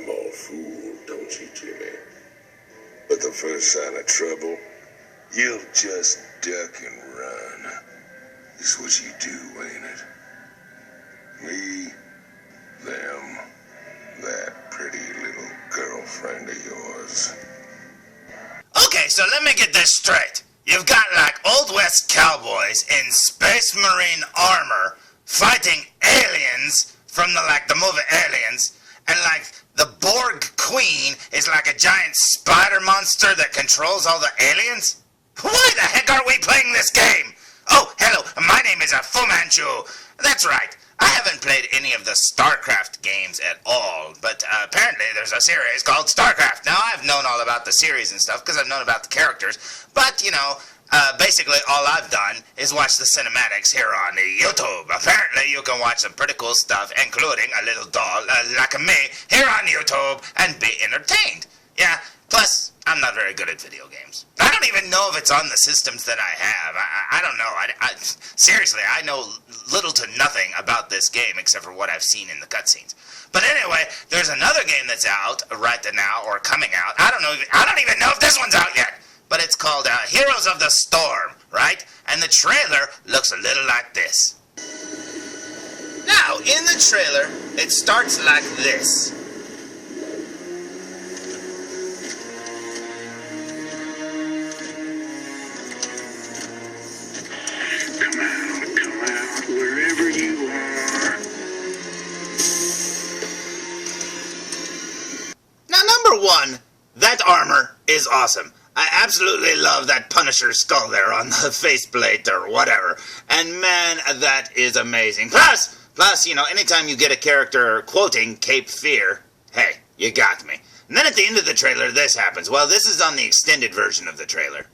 them all fooled, don't you, Jimmy? But the first sign of trouble, you'll just duck and run. Is what you do, ain't it? Me, them, that pretty little girlfriend of yours. Okay, so let me get this straight. You've got like Old West cowboys in Space Marine armor fighting aliens from the movie Aliens, and like the Borg Queen is like a giant spider monster that controls all the aliens? Why the heck are we playing this game? Oh, hello, my name is Fu Manchu. That's right, I haven't played any of the StarCraft games at all, but apparently there's a series called StarCraft. Now, I've known all about the series and stuff because I've known about the characters, but, you know, basically all I've done is watch the cinematics here on YouTube. Apparently you can watch some pretty cool stuff, including a little doll like me here on YouTube and be entertained. Yeah, plus, I'm not very good at video games. I don't even know if it's on the systems that I have. I don't know. Seriously, I know little to nothing about this game except for what I've seen in the cutscenes. But anyway, there's another game that's out right now, or coming out. I don't even know if this one's out yet. But it's called Heroes of the Storm, right? And the trailer looks a little like this. Now, in the trailer, it starts like this. Come out, wherever you are. Now, number one, that armor is awesome. I absolutely love that Punisher skull there on the faceplate or whatever. And man, that is amazing. Plus, you know, anytime you get a character quoting Cape Fear, hey, you got me. And then at the end of the trailer, this happens. Well, this is on the extended version of the trailer.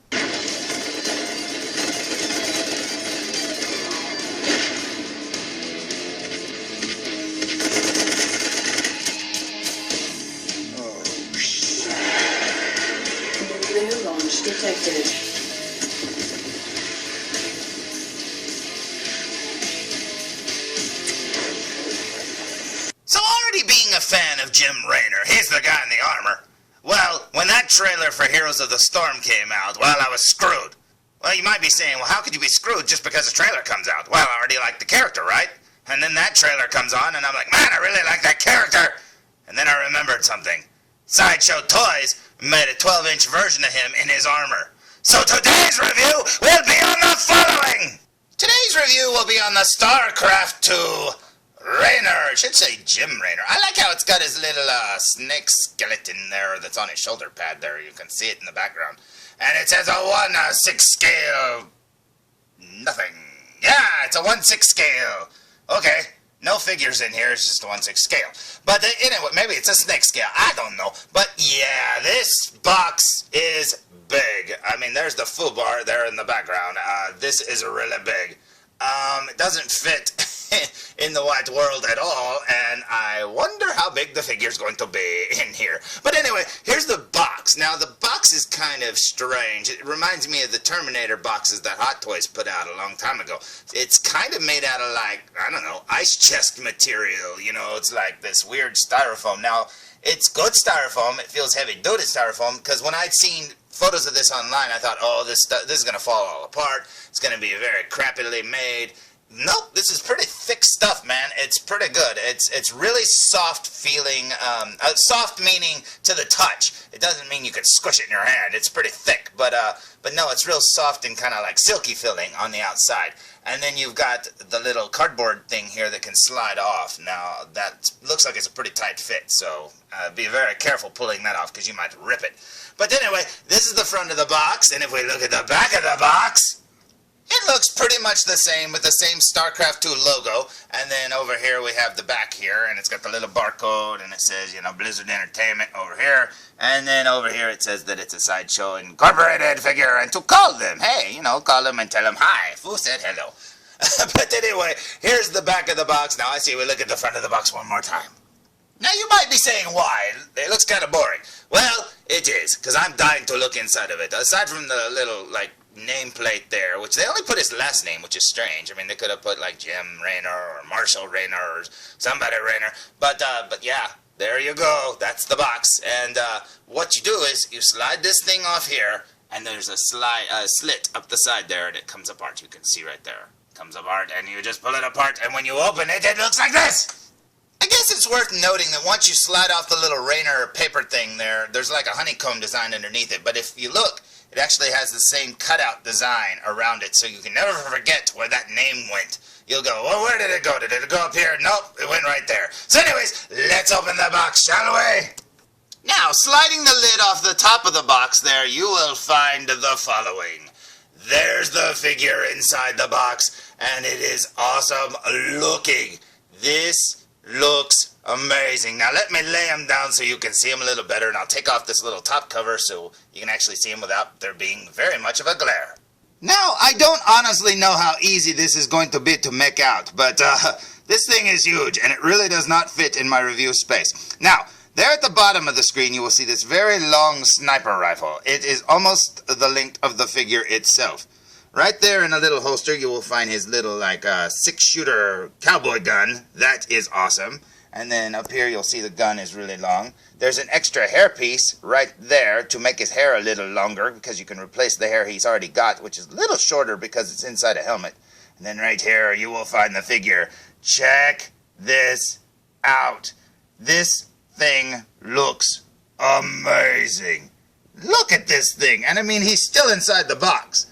Detected. So already being a fan of Jim Raynor, he's the guy in the armor. Well, when that trailer for Heroes of the Storm came out, well, I was screwed. Well, you might be saying, well, how could you be screwed just because a trailer comes out? Well, I already like the character, right? And then that trailer comes on, and I'm like, man, I really like that character. And then I remembered something. Sideshow Toys made a 12-inch version of him in his armor. So today's review will be on the following. Today's review will be on the StarCraft 2 Raynor. It should say Jim Raynor. I like how it's got his little snake skeleton there that's on his shoulder pad there. You can see it in the background. And it says a 1/6 scale. Nothing. Yeah, it's a 1/6 scale. Okay. No figures in here, it's just a 1/6 scale. But anyway, maybe it's a snake scale. I don't know. But yeah, this box is big. I mean, there's the foobar there in the background. This is really big. It doesn't fit in the white world at all, and I wonder how big the figure's going to be in here. But anyway, here's the box. Now, the box is kind of strange. It reminds me of the Terminator boxes that Hot Toys put out a long time ago. It's kind of made out of, like, I don't know, ice chest material. You know, it's like this weird styrofoam. Now, it's good styrofoam. It feels heavy-duty styrofoam, because when I'd seen photos of this online, I thought, oh, this is going to fall all apart. It's going to be very crappily made. Nope, this is pretty thick stuff, man. It's pretty good. It's really soft feeling, soft meaning to the touch. It doesn't mean you could squish it in your hand. It's pretty thick, but no, it's real soft and kind of like silky feeling on the outside. And then you've got the little cardboard thing here that can slide off. Now, that looks like it's a pretty tight fit, so be very careful pulling that off because you might rip it. But anyway, this is the front of the box, and if we look at the back of the box, it looks pretty much the same with the same StarCraft 2 logo. And then over here we have the back here, and it's got the little barcode, and it says, you know, Blizzard Entertainment over here. And then over here it says that it's a Sideshow Incorporated figure, and to call them, hey, you know, call them and tell them hi. Who said hello? But anyway, here's the back of the box. Now I see we look at the front of the box one more time. Now you might be saying why. It looks kind of boring. Well, it is, because I'm dying to look inside of it. Aside from the little, like, nameplate there, which they only put his last name, which is strange. I mean, they could have put like Jim Raynor or Marshall Raynor or somebody Raynor, but yeah, there you go. That's the box. And what you do is you slide this thing off here, and there's a slit up the side there, and it comes apart. You can see right there. It comes apart, and you just pull it apart, and when you open it, it looks like this. I guess it's worth noting that once you slide off the little Raynor paper thing there, there's like a honeycomb design underneath it. But if you look, it actually has the same cutout design around it, so you can never forget where that name went. You'll go, well, where did it go? Did it go up here? Nope, it went right there. So anyways, let's open the box, shall we? Now, sliding the lid off the top of the box there, you will find the following. There's the figure inside the box, and it is awesome looking. This looks amazing. Now, let me lay him down so you can see him a little better, and I'll take off this little top cover so you can actually see him without there being very much of a glare. Now, I don't honestly know how easy this is going to be to make out, but this thing is huge, and it really does not fit in my review space. Now, there at the bottom of the screen, you will see this very long sniper rifle. It is almost the length of the figure itself. Right there in a little holster, you will find his little, like, six-shooter cowboy gun. That is awesome. And then up here, you'll see the gun is really long. There's an extra hairpiece right there to make his hair a little longer, because you can replace the hair he's already got, which is a little shorter because it's inside a helmet. And then right here, you will find the figure. Check this out. This thing looks amazing. Look at this thing. And I mean, he's still inside the box.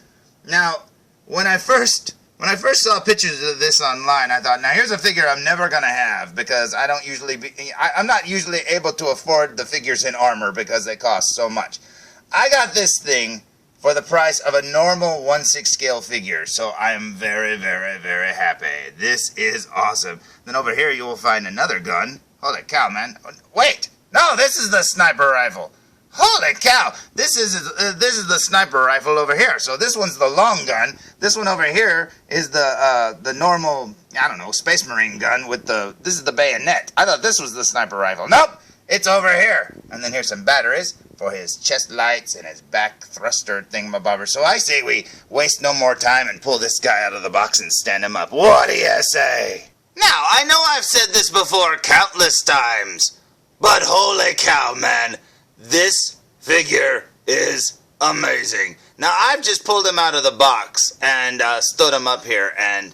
Now, when I first saw pictures of this online, I thought, now here's a figure I'm never gonna have, because I'm not usually able to afford the figures in armor because they cost so much. I got this thing for the price of a normal 1/6 scale figure, so I am very, very, very happy. This is awesome. Then over here you will find another gun. Holy cow, man! Wait, no, this is the sniper rifle. Holy cow! This is the sniper rifle over here. So this one's the long gun. This one over here is the normal, I don't know, Space Marine gun with this is the bayonet. I thought this was the sniper rifle. Nope, it's over here. And then here's some batteries for his chest lights and his back thruster thingamabobber. So I say we waste no more time and pull this guy out of the box and stand him up. What do you say? Now, I know I've said this before countless times, but holy cow, man. This figure is amazing. Now, I've just pulled him out of the box and stood him up here, and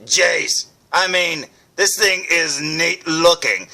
jeez, I mean, this thing is neat looking.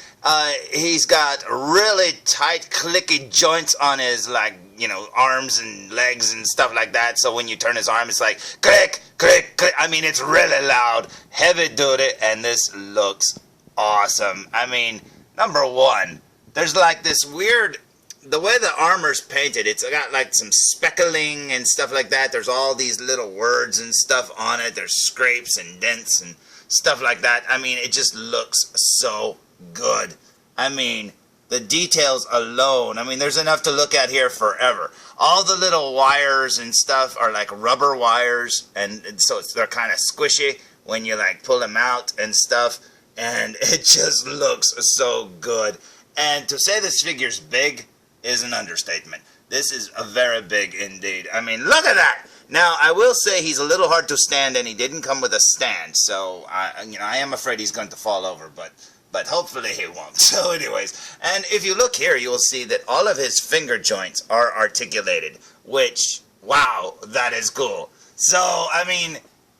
He's got really tight, clicky joints on his, like, you know, arms and legs and stuff like that, so when you turn his arm, it's like, click, click, click. I mean, it's really loud, heavy-duty, and this looks awesome. I mean, number one, there's like this weird... The way the armor's painted, it's got like some speckling and stuff like that. There's all these little words and stuff on it. There's scrapes and dents and stuff like that. I mean, it just looks so good. I mean, the details alone, I mean, there's enough to look at here forever. All the little wires and stuff are like rubber wires, and so they're kind of squishy when you like pull them out and stuff, and it just looks so good. And to say this figure's big is an understatement. This is a very big indeed. I mean, look at that! Now, I will say he's a little hard to stand, and he didn't come with a stand, so I am afraid he's going to fall over, but hopefully he won't. So anyways, and if you look here, you will see that all of his finger joints are articulated, which, wow, that is cool. So, I mean,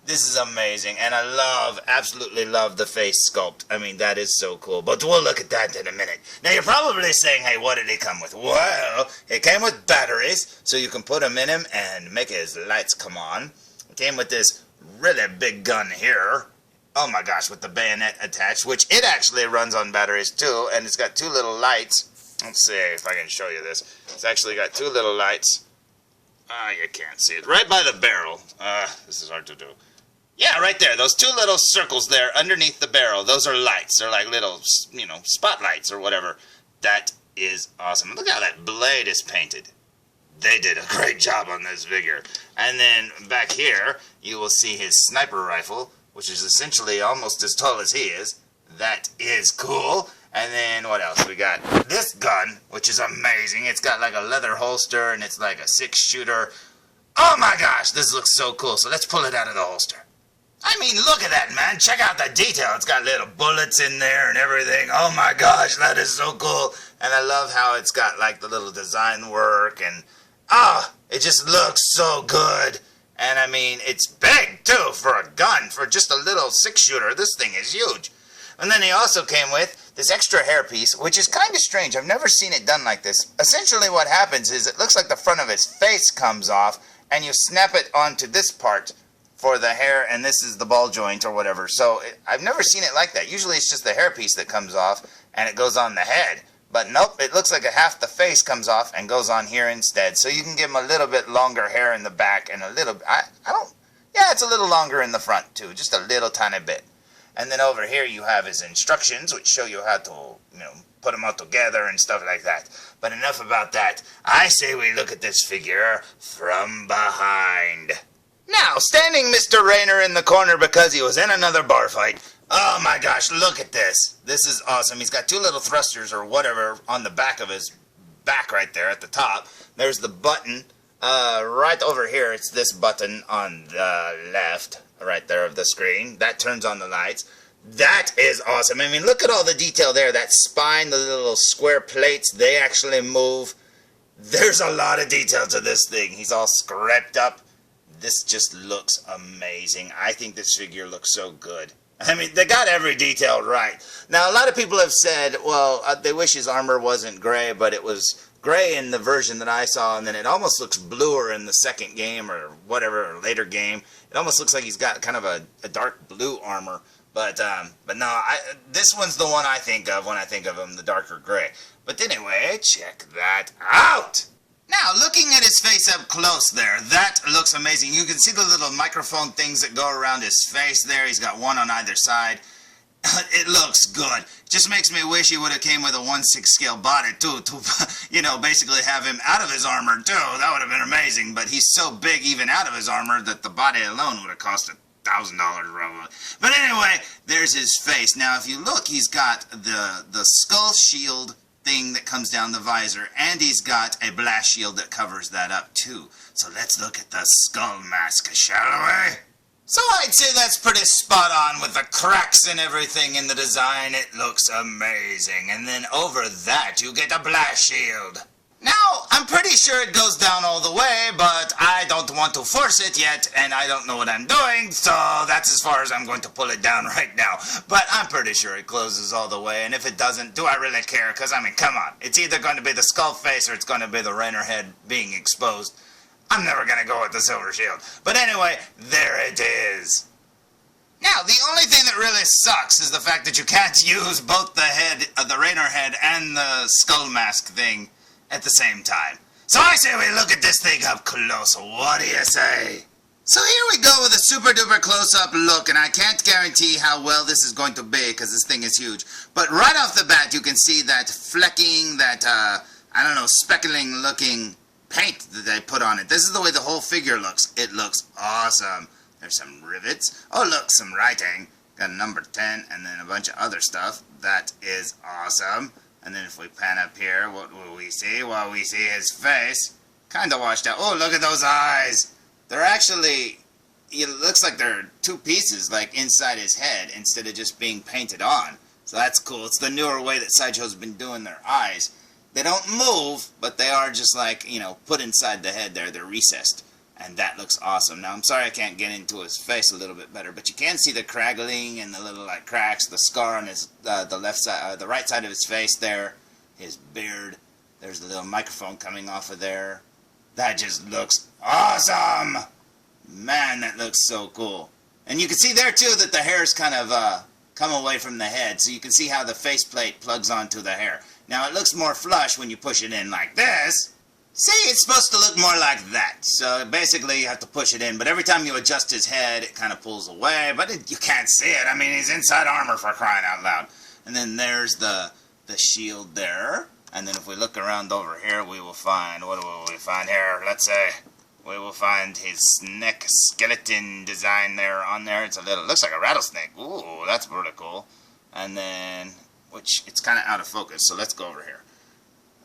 this is amazing, and I absolutely love the face sculpt. I mean, that is so cool, but we'll look at that in a minute. Now, you're probably saying, hey, what did he come with? Well, it came with batteries, so you can put them in him and make his lights come on. It came with this really big gun here. Oh my gosh, with the bayonet attached, which it actually runs on batteries too, and it's got two little lights. Let's see if I can show you this. It's actually got two little lights. You can't see it. Right by the barrel. This is hard to do. Yeah, right there. Those two little circles there underneath the barrel, those are lights. They're like little, spotlights or whatever. That is awesome. Look how that blade is painted. They did a great job on this figure. And then back here, you will see his sniper rifle, which is essentially almost as tall as he is. That is cool. And then what else? We got this gun, which is amazing. It's got like a leather holster, and it's like a 6-shooter. Oh my gosh, this looks so cool. So let's pull it out of the holster. I mean, look at that, man. Check out the detail. It's got little bullets in there and everything. Oh my gosh, that is so cool. And I love how it's got like the little design work and it just looks so good. And I mean, it's big too for a gun, for just a little 6-shooter. This thing is huge. And then he also came with this extra hairpiece, which is kind of strange. I've never seen it done like this. Essentially what happens is it looks like the front of his face comes off and you snap it onto this part for the hair, and this is the ball joint or whatever. So I've never seen it like that. Usually it's just the hairpiece that comes off and it goes on the head. But nope, it looks like half the face comes off and goes on here instead. So you can give him a little bit longer hair in the back and a little, it's a little longer in the front too, just a little tiny bit. And then over here you have his instructions, which show you how to, put them all together and stuff like that. But enough about that. I say we look at this figure from behind. Now, standing Mr. Raynor in the corner because he was in another bar fight. Oh my gosh, look at this. This is awesome. He's got 2 little thrusters or whatever on the back of his back right there at the top. There's the button right over here. It's this button on the left right there of the screen. That turns on the lights. That is awesome. I mean, look at all the detail there. That spine, the little square plates, they actually move. There's a lot of detail to this thing. He's all scraped up. This just looks amazing. I think this figure looks so good. I mean, they got every detail right. Now, a lot of people have said, well, they wish his armor wasn't gray, but it was gray in the version that I saw, and then it almost looks bluer in the second game or whatever, or later game. It almost looks like he's got kind of a dark blue armor. But no, this one's the one I think of when I think of him, the darker gray. But anyway, check that out! Now, looking at his face up close there, that looks amazing. You can see the little microphone things that go around his face there. He's got one on either side. It looks good. Just makes me wish he would have came with a 1/6 scale body, too, to, basically have him out of his armor, too. That would have been amazing. But he's so big, even out of his armor, that the body alone would have cost $1,000 probably. But anyway, there's his face. Now, if you look, he's got the skull shield thing that comes down the visor, and he's got a blast shield that covers that up too. So let's look at the skull mask, shall we? So I'd say that's pretty spot on with the cracks and everything in the design. It looks amazing. And then over that you get a blast shield. Now, I'm pretty sure it goes down all the way, but I don't want to force it yet, and I don't know what I'm doing, so that's as far as I'm going to pull it down right now. But I'm pretty sure it closes all the way, and if it doesn't, do I really care? Because, I mean, come on. It's either going to be the skull face or it's going to be the Raynor head being exposed. I'm never going to go with the silver shield. But anyway, there it is. Now, the only thing that really sucks is the fact that you can't use both the head, the Raynor head and the skull mask thing at the same time. So I say we look at this thing up close. What do you say? So here we go with a super duper close-up look, and I can't guarantee how well this is going to be because this thing is huge. But right off the bat, you can see that flecking, that, speckling looking paint that they put on it. This is the way the whole figure looks. It looks awesome. There's some rivets. Oh, look, some writing. Got a number 10 and then a bunch of other stuff. That is awesome. And then if we pan up here, what will we see? Well, we see his face. Kind of washed out. Oh, look at those eyes. They're actually, it looks like they're 2 pieces, like inside his head, instead of just being painted on. So that's cool. It's the newer way that Sideshow's been doing their eyes. They don't move, but they are just like, put inside the head there. They're recessed. And that looks awesome. Now, I'm sorry I can't get into his face a little bit better, but you can see the craggling and the little cracks, the scar on his the left side, the right side of his face there, his beard. There's the little microphone coming off of there. That just looks awesome. Man, that looks so cool. And you can see there too that the hair's kind of come away from the head, so you can see how the faceplate plugs onto the hair. Now, it looks more flush when you push it in like this. See, it's supposed to look more like that. So basically you have to push it in, but every time you adjust his head, it kind of pulls away, but you can't see it. I mean, he's inside armor, for crying out loud. And then there's the shield there. And then if we look around over here, we will find, what will we find here? Let's say we will find his neck skeleton design there on there. It looks like a rattlesnake. Ooh, that's pretty cool. And then, which it's kind of out of focus, so let's go over here.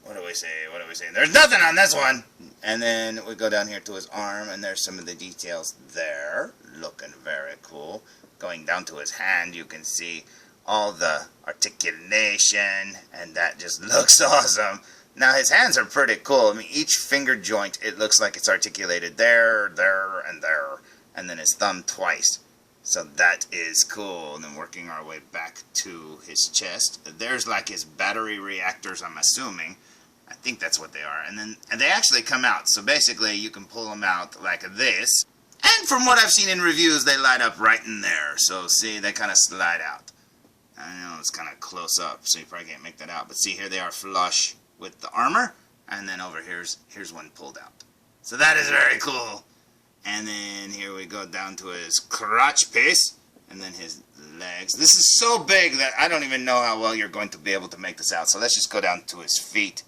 What do we see? What do we see? There's nothing on this one. And then we go down here to his arm, and there's some of the details there. Looking very cool. Going down to his hand, you can see all the articulation, and that just looks awesome. Now, his hands are pretty cool. I mean, each finger joint, it looks like it's articulated there, there, and there. And then his thumb twice. So that is cool. And then working our way back to his chest. There's like his battery reactors, I'm assuming. I think that's what they are. And they actually come out. So basically, you can pull them out like this. And from what I've seen in reviews, they light up right in there. So see, they kind of slide out. I know it's kind of close up, so you probably can't make that out. But see, here they are flush with the armor. And then over here's one pulled out. So that is very cool. And then here we go down to his crotch piece. And then his legs. This is so big that I don't even know how well you're going to be able to make this out. So let's just go down to his feet.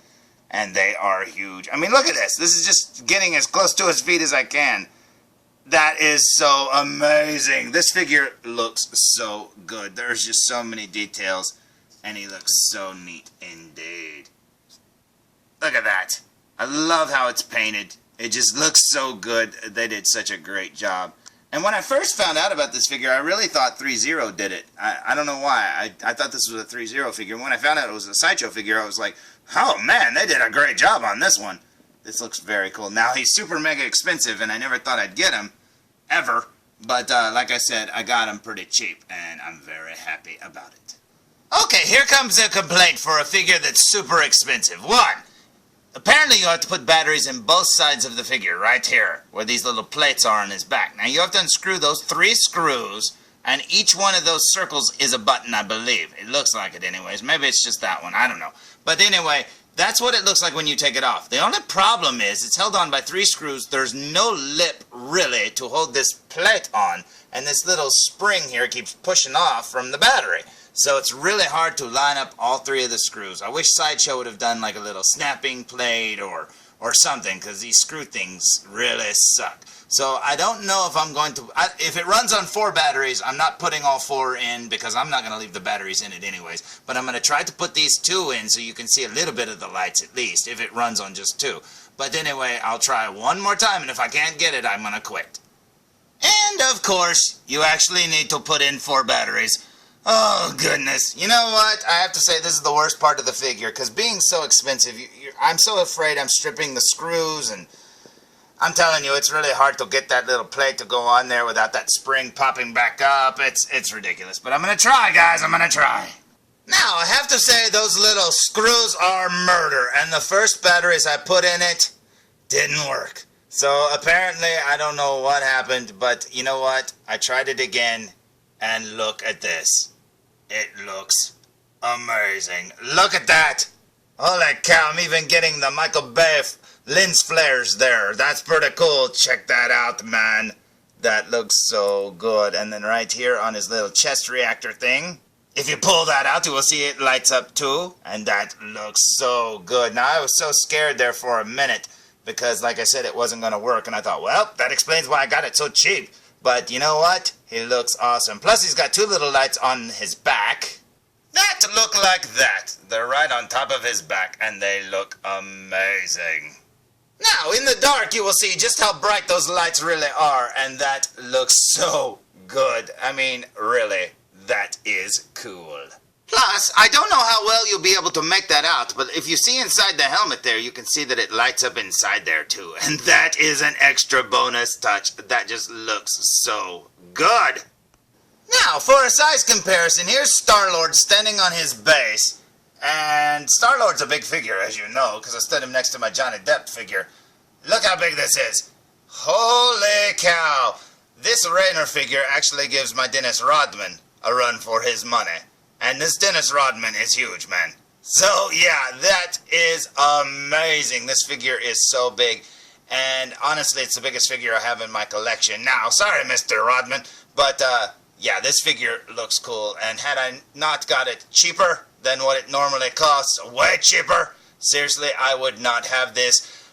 And they are huge. I mean, look at this. This is just getting as close to his feet as I can. That is so amazing. This figure looks so good. There's just so many details. And he looks so neat indeed. Look at that. I love how it's painted. It just looks so good. They did such a great job. And when I first found out about this figure, I really thought 3-0 did it. I don't know why. I thought this was a 3-0 figure. And when I found out it was a Sideshow figure, I was like, oh man, they did a great job on this one. This looks very cool. Now, he's super mega expensive, and I never thought I'd get him, ever. But like I said, I got him pretty cheap, and I'm very happy about it. Okay, here comes a complaint for a figure that's super expensive. One, apparently you have to put batteries in both sides of the figure, right here, where these little plates are on his back. Now, you have to unscrew those 3 screws, and each one of those circles is a button, I believe. It looks like it anyways. Maybe it's just that one. I don't know. But anyway, that's what it looks like when you take it off. The only problem is it's held on by 3 screws. There's no lip, really, to hold this plate on. And this little spring here keeps pushing off from the battery. So it's really hard to line up all 3 of the screws. I wish Sideshow would have done like a little snapping plate or something, because these screw things really suck. So I don't know if I'm going to... if it runs on 4 batteries, I'm not putting all 4 in, because I'm not going to leave the batteries in it anyways. But I'm going to try to put these 2 in so you can see a little bit of the lights at least, if it runs on just 2. But anyway, I'll try one more time, and if I can't get it, I'm going to quit. And of course, you actually need to put in 4 batteries. Oh, goodness. You know what? I have to say this is the worst part of the figure, because being so expensive, I'm so afraid I'm stripping the screws, and I'm telling you, it's really hard to get that little plate to go on there without that spring popping back up. It's ridiculous. But I'm going to try, guys. I'm going to try. Now, I have to say those little screws are murder, and the first batteries I put in it didn't work. So apparently, I don't know what happened, but you know what? I tried it again, and look at this. It looks amazing. Look at that! Holy cow, I'm even getting the Michael Bay lens flares there. That's pretty cool. Check that out, man. That looks so good. And then right here on his little chest reactor thing, if you pull that out, you will see it lights up too. And that looks so good. Now, I was so scared there for a minute because, like I said, it wasn't going to work. And I thought, well, that explains why I got it so cheap. But you know what? He looks awesome. Plus, he's got 2 little lights on his back that look like that. They're right on top of his back, and they look amazing. Now, in the dark, you will see just how bright those lights really are, and that looks so good. I mean, really, that is cool. Plus, I don't know how well you'll be able to make that out, but if you see inside the helmet there, you can see that it lights up inside there too. And that is an extra bonus touch. That just looks so good. Now, for a size comparison, here's Star-Lord standing on his base. And Star-Lord's a big figure, as you know, because I stood him next to my Johnny Depp figure. Look how big this is. Holy cow. This Raynor figure actually gives my Dennis Rodman a run for his money. And this Dennis Rodman is huge, man. So, yeah, that is amazing. This figure is so big. And honestly, it's the biggest figure I have in my collection. Now, sorry, Mr. Rodman, but, yeah, this figure looks cool. And had I not got it cheaper than what it normally costs, way cheaper, seriously, I would not have this.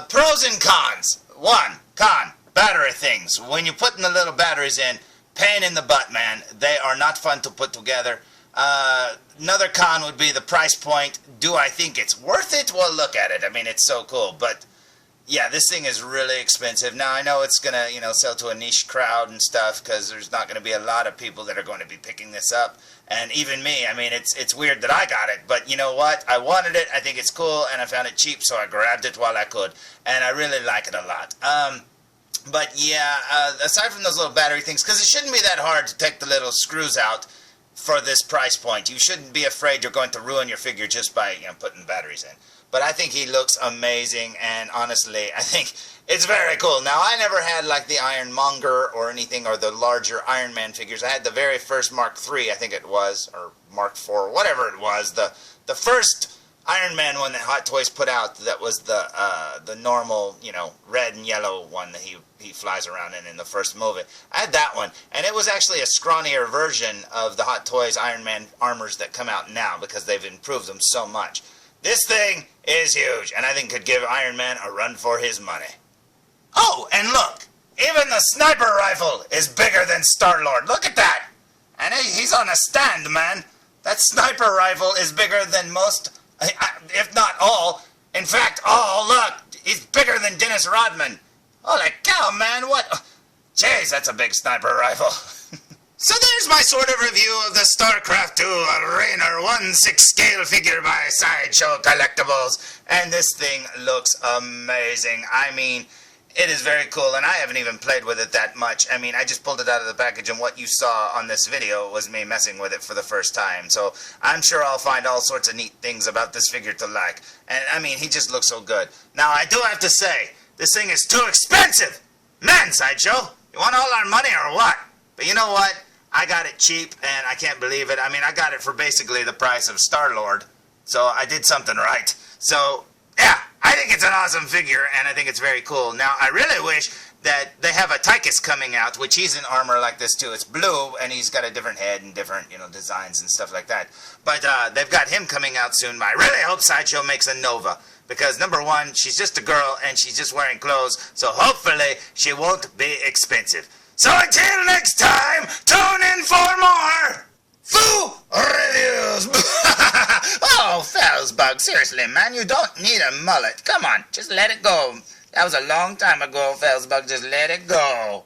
Pros and cons. 1, con, battery things. When you're putting the little batteries in, pain in the butt, man. They are not fun to put together. Another con would be the price point. Do I think it's worth it? Well, look at it. I mean, it's so cool. But yeah, this thing is really expensive. Now, I know it's going to, sell to a niche crowd and stuff because there's not going to be a lot of people that are going to be picking this up. And even me, I mean, it's weird that I got it. But you know what? I wanted it. I think it's cool. And I found it cheap, so I grabbed it while I could. And I really like it a lot. But yeah, aside from those little battery things, because it shouldn't be that hard to take the little screws out for this price point. You shouldn't be afraid you're going to ruin your figure just by putting batteries in. But I think he looks amazing, and honestly, I think it's very cool. Now, I never had like the Ironmonger or anything, or the larger Iron Man figures. I had the very first Mark III, I think it was, or Mark IV, whatever it was. The first Iron Man one that Hot Toys put out, that was the normal, red and yellow one that he flies around in the first movie. I had that one, and it was actually a scrawnier version of the Hot Toys Iron Man armors that come out now because they've improved them so much. This thing is huge, and I think could give Iron Man a run for his money. Oh, and look, even the sniper rifle is bigger than Star-Lord. Look at that! And he's on a stand, man. That sniper rifle is bigger than most, if not all. In fact, look, he's bigger than Dennis Rodman. Holy cow, man, what? Jeez, that's a big sniper rifle. So there's my sort of review of the StarCraft 2 Raynor 1/6 scale figure by Sideshow Collectibles. And this thing looks amazing. I mean, it is very cool, and I haven't even played with it that much. I mean, I just pulled it out of the package, and what you saw on this video was me messing with it for the first time. So I'm sure I'll find all sorts of neat things about this figure to like. And I mean, he just looks so good. Now, I do have to say, this thing is too expensive. Man, Sideshow, you want all our money or what? But you know what? I got it cheap, and I can't believe it. I mean, I got it for basically the price of Star-Lord, so I did something right. So, yeah, I think it's an awesome figure, and I think it's very cool. Now, I really wish that they have a Tychus coming out, which he's in armor like this, too. It's blue, and he's got a different head and different, designs and stuff like that. But they've got him coming out soon. I really hope Sideshow makes a Nova, because, number one, she's just a girl, and she's just wearing clothes, so hopefully she won't be expensive. So until next time, tune in for more Foo Reviews. Oh, felzbug, seriously, man, you don't need a mullet. Come on, just let it go. That was a long time ago, felzbug, just let it go.